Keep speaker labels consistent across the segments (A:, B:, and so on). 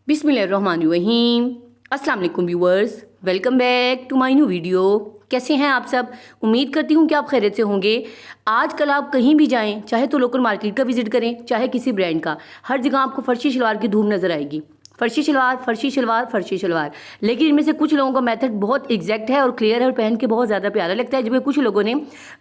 A: बिस्मिल्लाहिर्रहमानिर्रहीम। अस्सलाम वालेकुम viewers, welcome back to my new video. कैसे हैं आप सब? उम्मीद करती हूँ कि आप खैरियत से होंगे। आजकल आप कहीं भी जाएं, चाहे तो लोकल मार्केट का विजिट करें, चाहे किसी ब्रांड का, हर जगह आपको फर्शी शलवार की धूम नज़र आएगी। फर्शी शलवार, फर्शी शलवार, फर्शी शलवार। लेकिन इनमें से कुछ लोगों का मेथड बहुत एग्जैक्ट है और क्लियर है और पहन के बहुत ज़्यादा प्यारा लगता है, जबकि कुछ लोगों ने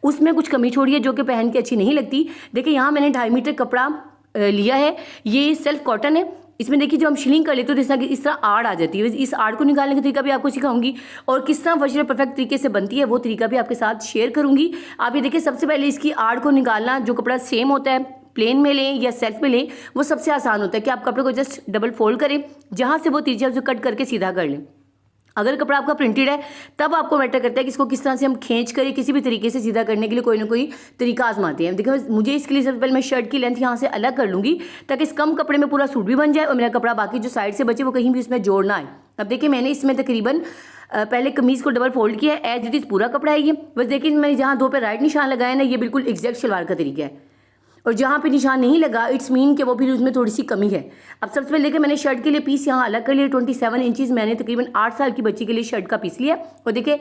A: उसमें कुछ कमी छोड़ी है जो कि पहन के अच्छी नहीं लगती। देखिए, यहाँ मैंने 2.5 मीटर कपड़ा लिया है। ये सेल्फ कॉटन है। इसमें देखिए, जो हम शिलिंग कर लेते हो, जैसा कि इस तरह आड़ आ जाती है, इस आड़ को निकालने का तरीका भी आपको सिखाऊंगी और किस तरह फर्शी परफेक्ट तरीके से बनती है वो तरीका भी आपके साथ शेयर करूंगी। आप ये देखिए, सबसे पहले इसकी आड़ को निकालना, जो कपड़ा सेम होता है, प्लेन में लें या सेल्फ में लें, वो सबसे आसान होता है कि आप कपड़े को जस्ट डबल फोल्ड करें, जहाँ से वो तिरछा उसे कट करके सीधा कर लें। अगर कपड़ा आपका प्रिंटेड है तब आपको मैटर करता है कि इसको किस तरह से हम खींच कर किसी भी तरीके से सीधा करने के लिए कोई ना कोई तरीका आजमाते हैं। देखिए, मुझे इसके लिए सबसे पहले मैं शर्ट की लेंथ यहाँ से अलग कर लूँगी ताकि इस कम कपड़े में पूरा सूट भी बन जाए और मेरा कपड़ा बाकी जो साइड से बचे वो कहीं भी उसमें जोड़ ना आए। अब देखिए, मैंने इसमें तकरीबन पहले कमीज़ को डबल फोल्ड किया है। एज इट इज़ पूरा कपड़ा है ये। बस देखिए, मैंने जहाँ 2 पे राइट निशान लगाया ना, ये बिल्कुल एग्जैक्ट शलवार का तरीका है और जहाँ पे निशान नहीं लगा, इट्स मीन कि वो फिर उसमें थोड़ी सी कमी है। अब सबसे पहले देखिए, मैंने शर्ट के लिए पीस यहाँ अलग कर लिया। 27 इंचज़ मैंने तकरीबन 8 साल की बच्ची के लिए शर्ट का पीस लिया और देखिए,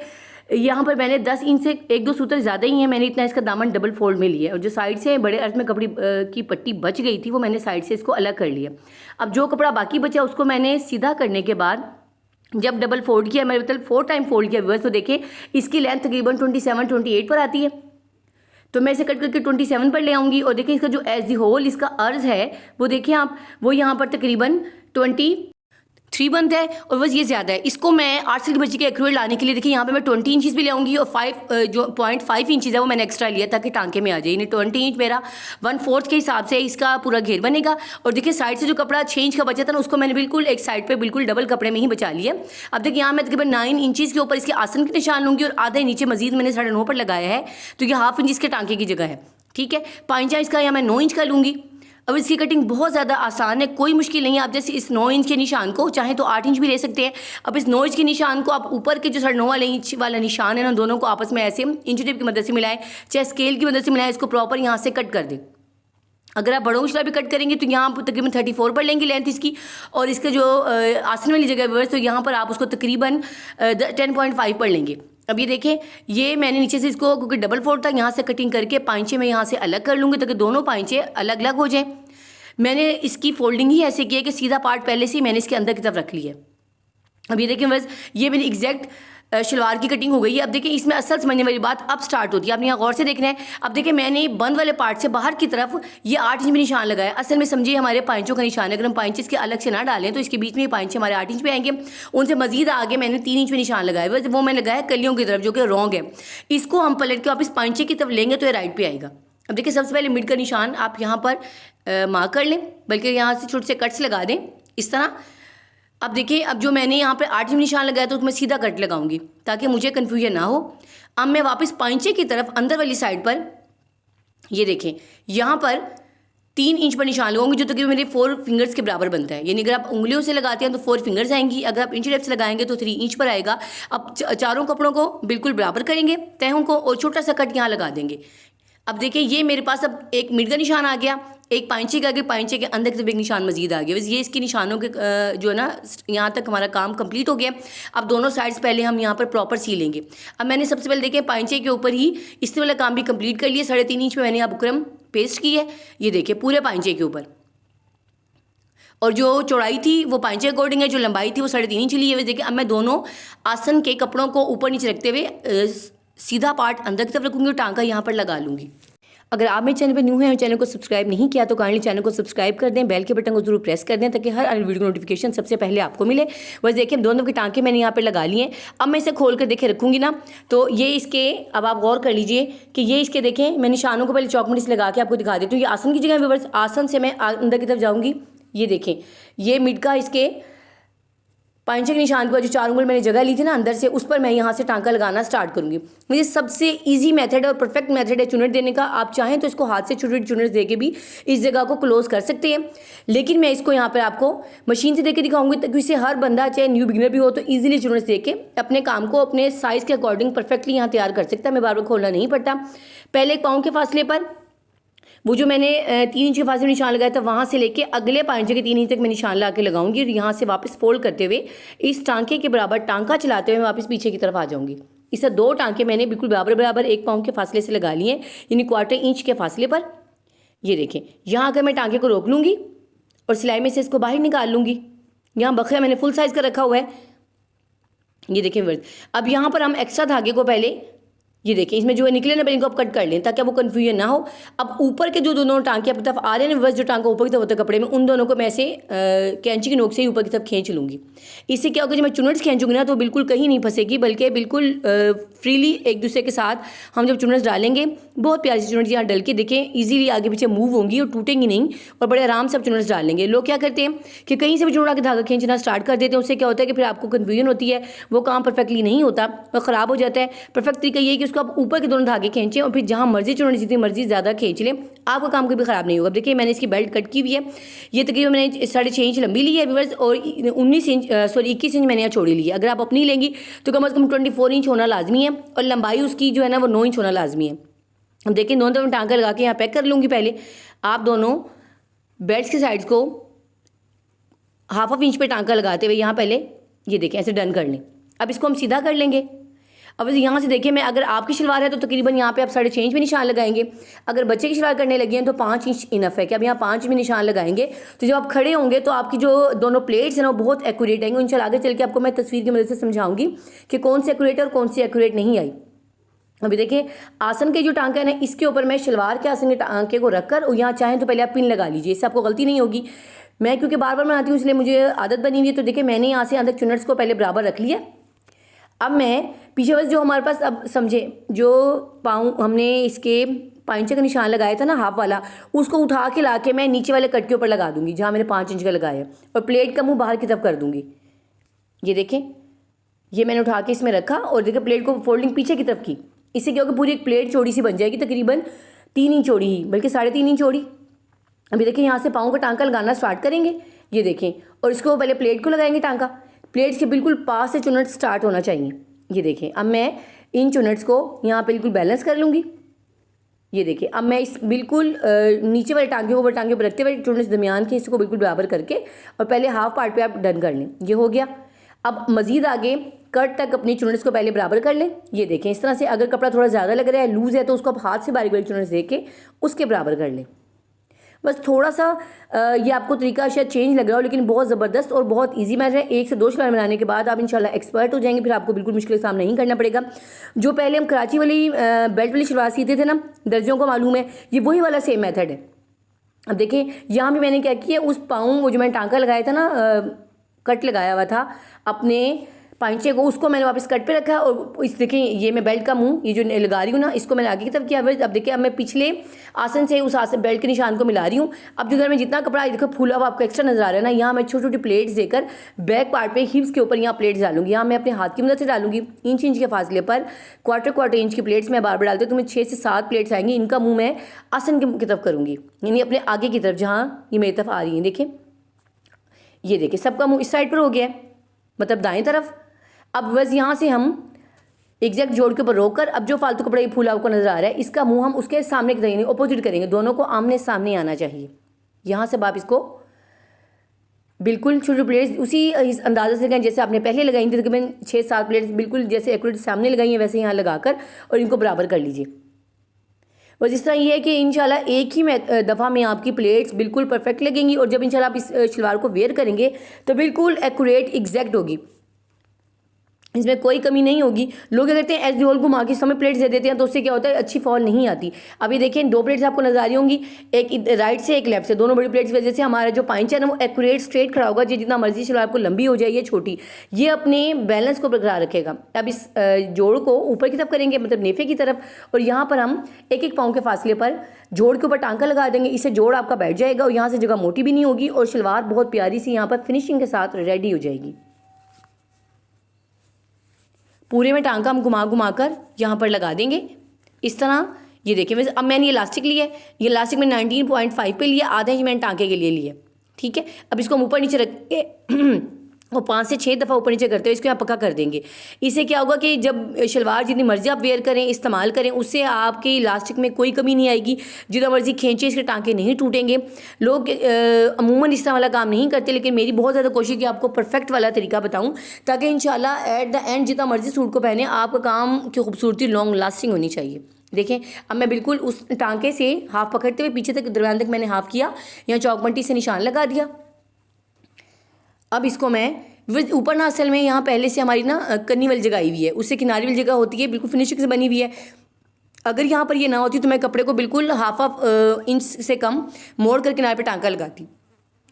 A: यहाँ पर मैंने 10 इंच से 1-2 सूत्र ज़्यादा ही है, मैंने इतना इसका दामन डबल फोल्ड में लिया और जो साइड से बड़े अर्थ में कपड़ी की पट्टी बच गई थी वो मैंने साइड से इसको अलग कर लिया। अब जो कपड़ा बाकी बचा उसको मैंने सीधा करने के बाद जब डबल फोल्ड किया, मैंने मतलब 4 टाइम फोल्ड किया व्यूअर्स, तो देखिए इसकी लेंथ तकरीबन 27-28 पर आती है। तो मैं इसे कट करके 27 पर ले आऊँगी और देखिए, इसका जो एज दी होल इसका अर्ज है वो देखिए आप, वो यहाँ पर तकरीबन 23 बनता है और बस ये ज़्यादा है। इसको मैं 8 साल की बच्ची के एक्यूरेट लाने के लिए देखिए, यहाँ पे मैं 20 इंचज़ भी ले आऊँगी और 5 इंचज़ है वो मैंने एक्स्ट्रा लिया ताकि टांके में आ जाए। यानी 20 इंच मेरा 1/4 के हिसाब से इसका पूरा घेर बनेगा। और देखिए, साइड से जो कपड़ा 6 इंच का बचा था ना, उसको मैंने बिल्कुल एक साइड पर बिल्कुल डबल कपड़े में ही बचा लिया। अब देखिए, यहाँ मैं तकरीबन 9 इंचज़ के ऊपर इसके आसन के निशान लूँगी और आधा नीचे मजीद मैंने 9.5 पर लगाया है, तो ये 1/2 इंच इसके टांके की जगह है। ठीक है, पाइंचा इसका यहाँ मैं 9 इंच का लूँगी। अब इसकी कटिंग बहुत ज़्यादा आसान है, कोई मुश्किल नहीं है। आप जैसे इस 9 इंच के निशान को चाहे तो 8 इंच भी ले सकते हैं। अब इस 9 इंच के निशान को आप ऊपर के जो 9.5 इंच वाला निशान है ना, दोनों को आपस में ऐसे इंच टेप की मदद से मिलाएं, चाहे स्केल की मदद से मिलाएं, इसको प्रॉपर यहाँ से कट कर दें। अगर आप बड़ों उछला भी कट करेंगे तो यहाँ पर तकरीबन 34 पर लेंगे लेंथ इसकी, और इसके जो आसन वाली जगह है तो यहाँ पर आप उसको तकरीबन 10.5 पर लेंगे। अब ये देखें, ये मैंने नीचे से इसको, क्योंकि डबल फोल्ड था, यहाँ से कटिंग करके पाइंचे में यहाँ से अलग कर लूँगी ताकि दोनों पाइंचे अलग अलग हो जाएं। मैंने इसकी फोल्डिंग ही ऐसे की है कि सीधा पार्ट पहले से ही मैंने इसके अंदर की तरफ रख लिया है। अब ये देखिए बस, ये मेरी एग्जैक्ट शलवार की कटिंग हो गई है। अब देखिए, इसमें असल समझने वाली बात अब स्टार्ट होती है। आपने यहाँ गौर से देखना है। अब देखिए, मैंने बंद वाले पार्ट से बाहर की तरफ ये 8 इंच में निशान लगाया। असल में समझिए, हमारे पाइंचों का निशान है। अगर हम पाइंचे इसके अलग से ना डालें तो इसके बीच में ये पाइंचे हमारे 8 इंच पे आएंगे। उनसे मजीद आगे मैंने 3 इंच में निशान लगाया, बस वो मैंने लगाया कलियों की तरफ, जो कि रॉन्ग है। इसको हम पलट के वापस पाइंचे की तरफ लेंगे तो ये राइट पे आएगा। अब देखिए, सबसे पहले मिड का निशान आप यहाँ पर मार्क कर लें, बल्कि यहाँ से छोटे से कट्स लगा दें इस तरह। अब देखिए, अब जो मैंने यहाँ पे 8 इंच निशान लगाया तो मैं सीधा कट लगाऊंगी ताकि मुझे कन्फ्यूजन ना हो। अब मैं वापस पाइंचे की तरफ अंदर वाली साइड पर, ये देखें, यहाँ पर 3 इंच पर निशान लगाऊंगी, जो तकरीबन मेरे 4 फिंगर्स के बराबर बनता है। यानी अगर आप उंगलियों से लगाते हैं तो 4 फिंगर्स आएंगी, अगर आप इंच टेप से लगाएंगे तो 3 इंच पर आएगा। अब चारों कपड़ों को बिल्कुल बराबर करेंगे, तहों को, और छोटा सा कट यहाँ लगा देंगे। अब देखिए, ये मेरे पास अब एक मिड का निशान आ गया, एक पाइंचे का आगे, पाइंचे के अंदर की तरफ एक निशान मजीद आ गया। बस ये इसके निशानों के जो है ना, यहाँ तक हमारा काम कंप्लीट हो गया। अब दोनों साइड्स पहले हम यहाँ पर प्रॉपर सी लेंगे। अब मैंने सबसे पहले देखिए, पाइंचे के ऊपर ही इससे वाला काम भी कंप्लीट कर लिया। 3.5 इंच में मैंने यहाँ बुकरम पेस्ट की है, ये देखिए पूरे पाइंचे के ऊपर। और जो चौड़ाई थी वो पाइंचे अकॉर्डिंग है, जो लंबाई थी वो 3.5 इंच ली है। देखिए, अब मैं दोनों आसन के कपड़ों को ऊपर नीचे रखते हुए सीधा पार्ट अंदर की तरफ रखूँगी और टांका यहाँ पर लगा लूँगी। अगर आप मेरे चैनल पर न्यू हैं और चैनल को सब्सक्राइब नहीं किया तो काइंडली चैनल को सब्सक्राइब कर दें, बेल के बटन को जरूर प्रेस कर दें ताकि हर अन्य वीडियो नोटिफिकेशन सबसे पहले आपको मिले। बस देखिए, दोनों के टांके मैंने यहाँ पे लगा लिए हैं। अब मैं इसे खोल कर देखे रखूँगी ना, तो ये इसके, अब आप गौर कर लीजिए कि ये इसके देखें, मैं निशानों को पहले चौकमटी से लगा के आपको दिखा देती हूँ। ये आसन की जगह व्यूअर्स, आसन से मैं अंदर की तरफ जाऊँगी। ये देखें, ये मिड का इसके पाइंचे के निशान पर जो 4 उंगल मैंने जगह ली थी ना अंदर से, उस पर मैं यहाँ से टांका लगाना स्टार्ट करूँगी। मुझे सबसे इजी मेथड और परफेक्ट मेथड है चुनट देने का। आप चाहें तो इसको हाथ से छोटी छोटी चुनट दे के भी इस जगह को क्लोज कर सकते हैं, लेकिन मैं इसको यहाँ पर आपको मशीन से दे के दिखाऊंगी ताकि इससे हर बंदा, चाहे न्यू बिगिनर भी हो, तो ईजिली चुनट दे के अपने काम को अपने साइज़ के अकॉर्डिंग परफेक्टली यहाँ तैयार कर सकता है। मैं बार बार खोलना नहीं पड़ता। पहले एक पाँव के फासले पर वो जो मैंने 3 इंच के फासले में निशान लगाया था वहाँ से लेके अगले पांचे के 3 इंच तक मैं निशान ला के लगाऊंगी और यहाँ से वापस फोल्ड करते हुए इस टांके के बराबर टांका चलाते हुए मैं वापस पीछे की तरफ आ जाऊंगी। इससे 2 टांके मैंने बिल्कुल बराबर बराबर 1 पाँव के फासले से लगा लिए, यानी 1/4 इंच के फासले पर। ये देखें, यहाँ आकर मैं टांके को रोक लूँगी और सिलाई में से इसको बाहर निकाल लूँगी। यहाँ बखरा मैंने फुल साइज़ का रखा हुआ है। ये देखें व्यूअर्स, अब यहाँ पर हम एक्स्ट्रा धागे को पहले, ये देखें इसमें जो है निकले ना, पहले इनको आप कट कर लें ताकि वो कन्फ्यूजन ना हो। अब ऊपर के जो दोनों टांके अपनी तरफ आ रहे हैं व्यूअर्स, जो टांका ऊपर की तरफ होता है कपड़े में, उन दोनों को मैं ऐसे कैंची की नोक से ही ऊपर की तरफ खींच लूँगी। इससे क्या होगा, जब मैं चुनट्स खींचूंगी ना तो बिल्कुल कहीं नहीं फंसेगी, बल्कि बिल्कुल फ्रीली एक दूसरे के साथ हम जब चुनट्स डालेंगे बहुत प्यारी सी चुनट्स यहाँ डल के देखें ईजिली आगे पीछे मूव होंगी और टूटेंगी नहीं और बड़े आराम से आप चुनट्स डाल लेंगे। लोग क्या करते हैं कि कहीं से भी चुनड़ा के धागा खींचना स्टार्ट कर देते हैं, उससे क्या होता है कि फिर आपको कन्फ्यूजन होती है, वो काम परफेक्टली नहीं होता और ख़राब हो जाता है। परफेक्ट तरीका ये है कि उसको आप ऊपर के दोनों धागे खींचें और फिर जहाँ मर्जी चुनड़ी जितनी मर्जी ज़्यादा खींच लें, आपका काम कभी ख़राब नहीं होगा। देखिए मैंने इसकी बेल्ट कट की हुई है, ये तकरीबन मैंने 6.5 इंच लंबी ली है व्यूअर्स और 21 इंच मैंने यहाँ चौड़ी ली है। अगर आप अपनी लेंगी तो कम से कम 24 इंच होना लाजमी है और लंबाई उसकी जो है ना वो 9 इंच होना लाजमी है। अब देखिए दोनों तरफ टांका लगा के यहाँ पैक कर लूँगी। पहले आप दोनों बेल्ट की साइड्स को 1/2 इंच पे टांका लगाते हुए यहाँ पहले ये देखें ऐसे डन कर लें। अब इसको हम सीधा कर लेंगे। अब यहाँ से देखिए, मैं अगर आपकी शलवार है तो तकरीबन यहाँ पे आप 6.5 इंच में निशान लगाएंगे। अगर बच्चे की शलवार करने लगी हैं तो 5 इंच इनफ है कि अब यहाँ 5 में निशान लगाएंगे। तो जब आप खड़े होंगे तो आपकी जो दोनों प्लेट्स हैं ना वो बहुत एक्यूरेट आएंगे। इंशाल्लाह आगे चल के आपको मैं तस्वीर की मदद से समझाऊंगी कि कौन सी एक्यूरेट और कौन सी एक्यूरेट नहीं आई। अभी देखिए आसन के जो टांका है ना, इसके ऊपर मैं शलवार के आसन के टांके को रखकर और यहाँ चाहें तो पहले आप पिन लगा लीजिए, इससे आपको गलती नहीं होगी। मैं क्योंकि बार बार बनाती हूँ इसलिए मुझे आदत बनी हुई है। तो देखिए मैंने यहाँ से यहाँ तक चुनट्स को पहले बराबर रख लिया। अब मैं पीछे बस जो हमारे पास, अब समझे जो पाँव हमने इसके पाँचे का निशान लगाया था ना हाफ वाला, उसको उठा के ला के मैं नीचे वाले कट के ऊपर लगा दूंगी जहाँ मैंने 5 इंच का लगाया और प्लेट का मुंह बाहर की तरफ कर दूंगी। ये देखें, ये मैंने उठा के इसमें रखा और देखिए प्लेट को फोल्डिंग पीछे की तरफ की। इससे क्या होगा, पूरी एक प्लेट चौड़ी सी बन जाएगी, तकरीबन 3 इंच चौड़ी ही, बल्कि 3.5 इंच चौड़ी। अभी देखिए यहाँ से पाँव का टांका लगाना स्टार्ट करेंगे। ये देखें, और इसको पहले प्लेट को लगाएंगे टांका, प्लेट के बिल्कुल पास से चुनट स्टार्ट होना चाहिए। ये देखें, अब मैं इन चुनट्स को यहाँ बिल्कुल बैलेंस कर लूँगी। ये देखिए, अब मैं इस बिल्कुल नीचे वाले टांगे को ऊपर टांगे पर रखते हुए चुनट्स दरमियान के इसको बिल्कुल बराबर करके और पहले हाफ पार्ट पे आप डन कर लें। ये हो गया। अब मज़ीद आगे कट तक अपनी चुनट्स को पहले बराबर कर लें। ये देखें इस तरह से, अगर कपड़ा थोड़ा ज़्यादा लग रहा है, लूज़ है, तो उसको आप हाथ से बारीक बारीक चुनट्स दे के उसके बराबर कर लें। बस थोड़ा सा ये आपको तरीका शायद चेंज लग रहा हो, लेकिन बहुत ज़बरदस्त और बहुत इजी मैटर है। 1 से 2 शलवार बनाने के बाद आप इंशाल्लाह एक्सपर्ट हो जाएंगे, फिर आपको बिल्कुल मुश्किल का सामना नहीं करना पड़ेगा। जो पहले हम कराची वाली बेल्ट वाली शलवार सीते थे ना, दर्जियों को मालूम है, ये वही वाला सेम मेथड है। अब देखिए यहाँ भी मैंने क्या किया, उस पाँव वो जो मैंने टांका लगाया था ना, कट लगाया हुआ था अपने पांचे को, उसको मैंने वापस कट पे रखा और इस देखें ये मैं बेल्ट का मुंह ये जो लगा रही हूँ ना, इसको मैंने आगे की तरफ किया। अब देखिए, अब मैं पिछले आसन से उस आसन बेल्ट के निशान को मिला रही हूँ। अब जो मैं जितना कपड़ा देखो फूला हुआ आपको एक्स्ट्रा नजर आ रहा है ना, यहाँ मैं छोटी छोटी प्लेट्स देकर बैक पार्ट पे हिप्स के ऊपर यहाँ प्लेट्स डालूंगी। यहाँ मैं अपने हाथ की मदद से डालूंगी, इंच इंच के फासले पर क्वार्टर इंच की प्लेट्स मैं बार बार डालती हूँ। तो मैं 6 से 7 प्लेट्स आएंगी। इनका मुँह मैं आसन की तरफ करूँगी, यानी अपने आगे की तरफ जहाँ ये मेरी तरफ आ रही है। देखें, ये देखिए सबका मुँह इस साइड पर हो गया है, मतलब दाएँ तरफ। अब बस यहाँ से हम एग्जैक्ट जोड़ के ऊपर रोककर, अब जो फालतू कपड़ा ये फूला आपको नजर आ रहा है, इसका मुंह हम उसके सामने की तरफ ऑपोजिट करेंगे, दोनों को आमने सामने आना चाहिए। यहाँ से आप इसको बिल्कुल छोटी प्लेट्स उसी इस अंदाजे से लगाएं जैसे आपने पहले लगाई थी, तकरीबन 6-7 प्लेट्स बिल्कुल जैसे एक्यूरेट सामने लगाई हैं वैसे यहाँ लगाकर और इनको बराबर कर लीजिए। बस इस तरह ये है कि इंशाल्लाह एक ही दफ़ा में आपकी प्लेट्स बिल्कुल परफेक्ट लगेंगी और जब इंशाल्लाह आप इस शलवार को वेयर करेंगे तो बिल्कुल एक्यूरेट एग्जैक्ट होगी, इसमें कोई कमी नहीं होगी। लोग क्या करते हैं ऐसे होल घुमा के समय प्लेट्स दे देते हैं, तो उससे क्या होता है अच्छी फॉल नहीं आती। अभी देखें 2 प्लेट्स आपको नजर आ रही होंगी, एक राइट से एक लेफ्ट से, दोनों बड़ी प्लेट्स की वजह से हमारा जो पांचा है ना वो एक्यूरेट स्ट्रेट खड़ा होगा। जितना मर्जी शलवार आपको लंबी हो जाए या छोटी, ये अपने बैलेंस को बरकरार रखेगा। अब इस जोड़ को ऊपर की तरफ करेंगे, मतलब नेफे की तरफ, और यहाँ पर हम 1-1 पाँव के फासले पर जोड़ के ऊपर टांका लगा देंगे। इससे जोड़ आपका बैठ जाएगा और यहाँ से जगह मोटी भी नहीं होगी और शलवार बहुत प्यारी सी यहाँ पर फिनिशिंग के साथ रेडी हो जाएगी। पूरे में टांका हम घुमा कर यहाँ पर लगा देंगे इस तरह। ये देखिए, वैसे अब मैंने ये इलास्टिक लिया है, ये इलास्टिक में 19.5 पे लिया, आधा इंच मैंने टांके के लिए लिया, ठीक है। अब इसको हम ऊपर नीचे रख के और 5 से 6 दफ़ा ऊपर नीचे करते हुए इसको यहाँ पक्का कर देंगे। इससे क्या होगा कि जब शलवार जितनी मर्ज़ी आप वेयर करें, इस्तेमाल करें, उससे आपकी इलास्टिक में कोई कमी नहीं आएगी। जितना मर्ज़ी खींचे इसके टाँके नहीं टूटेंगे। लोग अमूमन इस तरह वाला काम नहीं करते, लेकिन मेरी बहुत ज़्यादा कोशिश कि आपको परफेक्ट वाला तरीका बताऊँ, ताकि इंशाल्लाह एट द एंड जितना मर्ज़ी सूट को पहने, आपका काम की खूबसूरती लॉन्ग लास्टिंग होनी चाहिए। देखें, अब मैं बिल्कुल उस टाँके से हाफ पकड़ते हुए पीछे तक दरमियान तक मैंने हाफ किया, यहाँ चौक पट्टी से निशान लगा दिया। अब इसको मैं ऊपर ना असल में यहाँ पहले से हमारी ना कन्नी वाली जगह आई हुई है, उससे किनारी वाली जगह होती है, बिल्कुल फिनिशिंग से बनी हुई है। अगर यहाँ पर ये ना होती तो मैं कपड़े को बिल्कुल हाफ इंच से कम मोड़ कर किनारे पे टांका लगाती,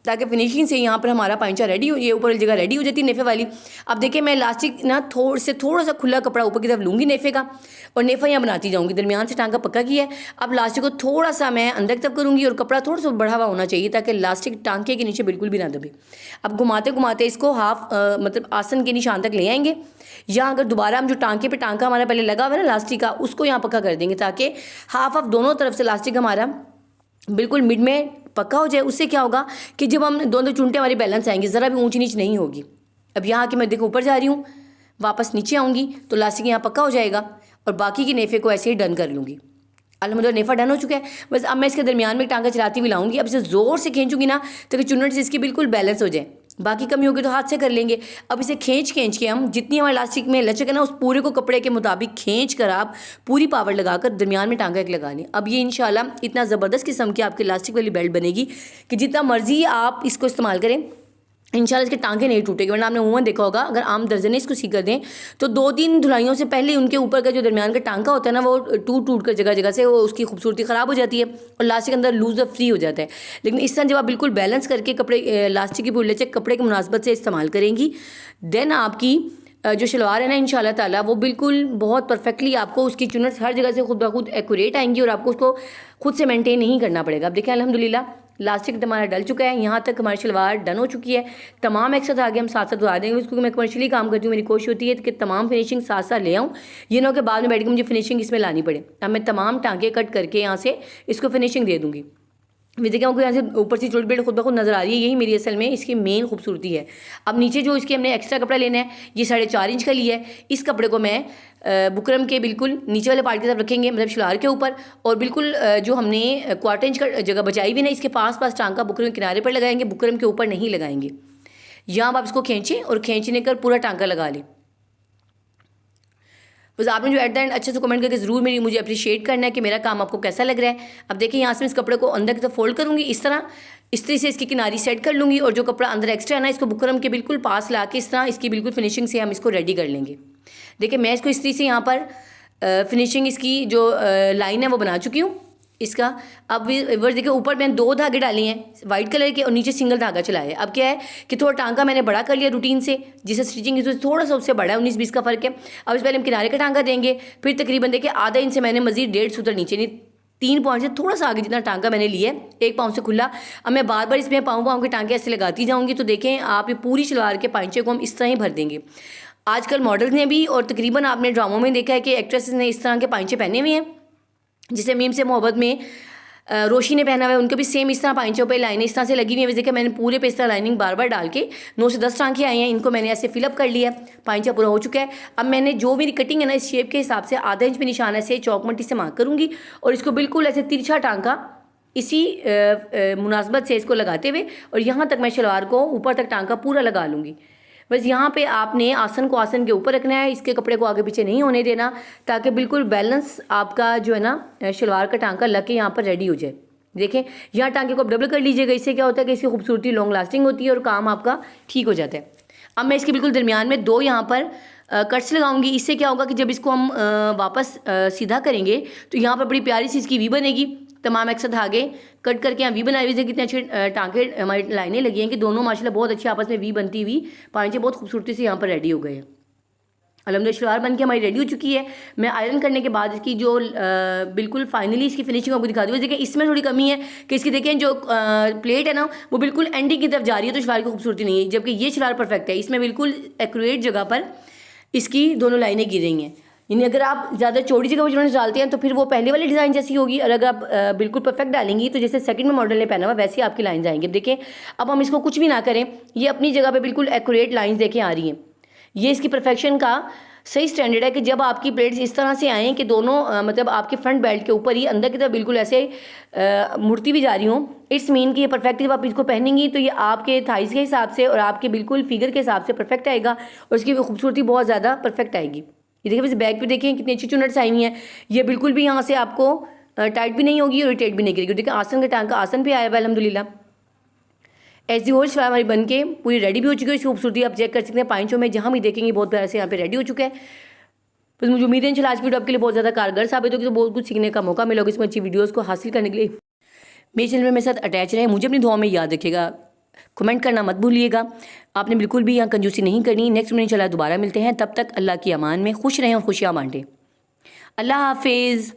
A: ताकि फिनिशिंग से यहाँ पर हमारा पाइंचा रेडी हो, ये ऊपर वाली जगह रेडी हो जाती है नेफे वाली। अब देखिए, मैं इलास्टिक ना थोड़ा सा खुला कपड़ा ऊपर की तरफ लूँगी नेफे का, और नेफा यहाँ बनाती जाऊँगी। दरमियान से टांका पक्का किया है। अब लास्टिक को थोड़ा सा मैं अंदर की तरफ करूँगी, और कपड़ा थोड़ा सा बढ़ा हुआ होना चाहिए, ताकि लास्टिक टांके के नीचे बिल्कुल भी ना दबे। अब घुमाते घुमाते इसको हाफ मतलब आसन के निशान तक ले आएंगे। यहाँ अगर दोबारा हम जो टांके पे टांका हमारा पहले लगा हुआ है ना लास्टिक का, उसको यहाँ पक्का कर देंगे, ताकि हाफ दोनों तरफ से लास्टिक हमारा बिल्कुल मिड में पक्का हो जाए। उससे क्या होगा कि जब हम दोनों चुनटे हमारी बैलेंस आएंगे, ज़रा भी ऊंची नीच नहीं होगी। अब यहाँ आके मैं देखो ऊपर जा रही हूँ, वापस नीचे आऊँगी तो लास्टिक यहाँ पक्का हो जाएगा, और बाकी की नेफे को ऐसे ही डन कर लूँगी। अल्हम्दुलिल्लाह नेफा डन हो चुका है। बस अब मैं इसके दरमियान में टांका चलाती हुई लाऊंगी। अब इसे ज़ोर से खींचूंगी ना, ताकि चुन्नट से इसकी बिल्कुल बैलेंस हो जाए। बाकी कमी होगी तो हाथ से कर लेंगे। अब इसे खींच के हम जितनी हमारे इलास्टिक में लचक है ना, उस पूरे को कपड़े के मुताबिक खींच कर आप पूरी पावर लगाकर दरमियान में टांका एक लगा लें। अब ये इंशाल्लाह इतना ज़बरदस्त किस्म की आपकी इलास्टिक वाली बेल्ट बनेगी कि जितना मर्जी आप इसको इस्तेमाल करें, इंशाल्लाह इसके टांके नहीं टूटेंगे। वरना आपने उमूमन देखा होगा, अगर आम दर्जने इसको सी कर दें तो 2-3 धुलाइयों से पहले उनके ऊपर का जो दरमियान का टांका होता है ना, वो टूट कर जगह जगह से वो उसकी खूबसूरती ख़राब हो जाती है, और लास्टिक के अंदर लूज और फ्री हो जाता है। लेकिन इस तरह जब आप बिल्कुल बैलेंस करके कपड़े लास्टिक की पूरी लचक कपड़े की मुनासबत से इस्तेमाल करेंगी, देन आपकी जो शलवार है ना, इंशाल्लाह ताला वो बिल्कुल बहुत परफेक्टली आपको उसकी चुन्नट हर जगह से खुद ब खुद एक्यूरेट आएंगी, और आपको उसको खुद से मेंटेन नहीं करना पड़ेगा। अब देखिए, अल्हम्दुलिल्लाह लास्टिक हमारा डल चुका है। यहाँ तक हमारी शलवार डन हो चुकी है। तमाम एक साथ आगे हम साथ साथ उड़ा देंगे उसको। मैं कमर्शियली काम करती हूँ, मेरी कोशिश होती है कि तमाम फिनिशिंग साथ साथ ले आऊँ, ये ना हो कि बाद में बैठ के मुझे फिनिशिंग इसमें लानी पड़े। अब मैं तमाम टांके कट करके यहाँ से इसको फिनिशिंग दे दूँगी। देखिए, हमको यहाँ से ऊपर से चोटी बेल्ट खुद ब खुद नज़र आ रही है, यही मेरी असल में इसकी मेन खूबसूरती है। अब नीचे जो इसके हमने एक्स्ट्रा कपड़ा लेना है, ये 4.5 इंच का लिया है। इस कपड़े को मैं बुकरम के बिल्कुल नीचे वाले पार्ट की तरफ रखेंगे, मतलब शलवार के ऊपर, और बिल्कुल जो हमने 1/4 इंच का जगह बचाई हुई ना, इसके पास टांका बुकरम के किनारे पर लगाएंगे, बुकरम के ऊपर नहीं लगाएंगे। यहाँ आप इसको खींचें और खींचने कर पूरा टांका लगा लें। बस आपने जो एट द एंड अच्छे से कमेंट करके ज़रूर मुझे अप्रिशिएट करना है कि मेरा काम आपको कैसा लग रहा है। अब देखिए, यहाँ से मैं इस कपड़े को अंदर की तरफ फोल्ड करूँगी, इस तरह से इसकी किनारी सेट कर लूँगी, और जो कपड़ा अंदर एक्स्ट्रा है ना, इसको बुकरम के बिल्कुल पास ला के इस तरह इसकी बिल्कुल फिनिशिंग से हम इसको रेडी कर लेंगे। देखिए, मैं इसको इस तरह से यहाँ पर फिनिशिंग इसकी जो लाइन है वो बना चुकी हूँ इसका। अब वर्स देखिए, ऊपर मैंने 2 धागे डाले हैं वाइट कलर के, और नीचे सिंगल धागा चलाया है। अब क्या है कि थोड़ा टांका मैंने बड़ा कर लिया रूटीन से, जिसे स्टिचिंग की थोड़ा सा उससे बड़ा है, 19-20 का फ़र्क है। अब इस पहले हम किनारे का टांका देंगे, फिर तकरीबन देखिए आधा इंच से मैंने मज़ीद 1.5 सूत्र नीचे, नहीं 3 पॉइंट से थोड़ा सा आगे जितना टांका मैंने लिया है, 1 पाँव से खुला। अब मैं बार बार इसमें पाँव के टांके ऐसे लगाती जाऊँगी। तो देखें आप, ये पूरी शलवार के पाइंचे को हम इस तरह ही भर देंगे। आजकल मॉडल्स ने भी, और तकरीबन आपने ड्रामों में देखा है कि एक्ट्रेसेस ने इस तरह के पाइंचे पहने हुए हैं, जिसे मीम से मोहब्बत में रोशी ने पहना हुआ है, उनके भी सेम इस तरह पाइंचों पे लाइनें इस तरह से लगी हुई है। देखिए, मैंने पूरे पे इस तरह लाइनिंग बार बार डाल के 9 से 10 टांके आए हैं, इनको मैंने ऐसे फिलअप कर लिया, पाइंचा पूरा हो चुका है। अब मैंने जो मेरी कटिंग है ना, इस शेप के हिसाब से आधा इंच पे निशान ऐसे चौक मट्टी से मार्क करूँगी, और इसको बिल्कुल ऐसे तिरछा टांका इसी मुनासबत से इसको लगाते हुए, और यहाँ तक मैं शलवार को ऊपर तक टांका पूरा लगा लूँगी। बस यहाँ पे आपने आसन को आसन के ऊपर रखना है, इसके कपड़े को आगे पीछे नहीं होने देना, ताकि बिल्कुल बैलेंस आपका जो है ना शलवार का टांका लग के यहाँ पर रेडी हो जाए। देखें, यहाँ टांके को डबल कर लीजिएगा, इससे क्या होता है कि इसकी खूबसूरती लॉन्ग लास्टिंग होती है और काम आपका ठीक हो जाता है। अब मैं इसके बिल्कुल दरमियान में 2 यहाँ पर कट्स लगाऊंगी। इससे क्या होगा कि जब इसको हम वापस सीधा करेंगे तो यहाँ पर बड़ी प्यारी सी इसकी वी बनेगी। तमाम एक साथ धागे कट करके यहाँ वी बनाई हुई है, कितने अच्छे टांके हमारी लाइनें लगी हैं कि दोनों माशाल्लाह बहुत अच्छी आपस में वी बनती हुई पाइंचे बहुत खूबसूरती से यहाँ पर रेडी हो गए हैं। अल्हम्दुलिल्लाह शलवार बन के हमारी रेडी हो चुकी है। मैं आयरन करने के बाद इसकी जो बिल्कुल फाइनली इसकी फिनिशिंग आपको दिखा दूँ। देखिए, इसमें थोड़ी कमी है कि इसकी देखें जो प्लेट है ना, वो बिल्कुल एंडिंग की तरफ जा रही है, तो शलवार की खूबसूरती नहीं है। जबकि ये शलवार परफेक्ट है, इसमें बिल्कुल एक्यूरेट जगह पर इसकी दोनों लाइनें गिर रही हैं। यानी अगर आप ज़्यादा चौड़ी जगह पर ज्वेलरी डालते हैं तो फिर वो पहले वाली डिज़ाइन जैसी होगी, और अगर आप बिल्कुल परफेक्ट डालेंगी तो जैसे सेकंड में मॉडल ने पहना हुआ वैसे आपकी लाइंस आएंगे। अब देखें, अब हम इसको कुछ भी ना करें, ये अपनी जगह पे बिल्कुल एक्यूरेट लाइंस देखें आ रही हैं। ये इसकी परफेक्शन का सही स्टैंडर्ड है कि जब आपकी प्लेट्स इस तरह से आएँ कि दोनों मतलब आपके फ्रंट बेल्ट के ऊपर ही अंदर की तरफ बिल्कुल ऐसे मुड़ती भी जा रही हूँ, इट्स मीन कि ये परफेक्ट जब आप इसको पहनेंगी तो ये आपके थाइस के हिसाब से और आपके बिल्कुल फिगर के हिसाब से परफेक्ट आएगा, और इसकी खूबसूरती बहुत ज़्यादा परफेक्ट आएगी। ये देखिए, वैसे बैक पे देखें कितनी अच्छी चुनट्स आई हुई हैं। ये बिल्कुल भी यहाँ से आपको टाइट भी नहीं होगी और इरिटेट भी नहीं करेगी। देखिए आसन का टांग का आसन पे आया हुआ अल्हम्दुलिल्लाह। ऐसी और सलवार हमारी बन के पूरी रेडी भी हो चुकी है। इसकी खूबसूरती आप चेक कर सकते हैं, पाइंचों में जहाँ भी देखेंगे बहुत प्यार से यहाँ पे रेडी हो चुका है। बस मुझे उम्मीद है इंशाल्लाह आज की वीडियो आपके लिए बहुत ज़्यादा कारगर साबित होगी, तो बहुत कुछ सीखने का मौका मिलेगा इसमें अच्छी वीडियोज़ को हासिल करने के लिए। मेरे चैनल में मेरे साथ अटैच रहे, मुझे अपनी दुआ में याद रखिएगा, कमेंट करना मत भूलिएगा। आपने बिल्कुल भी यहाँ कंजूसी नहीं करनी। नेक्स्ट में इंशाल्लाह दोबारा मिलते हैं, तब तक अल्लाह की अमान में खुश रहें और खुशियाँ बांटें। अल्लाह हाफिज़।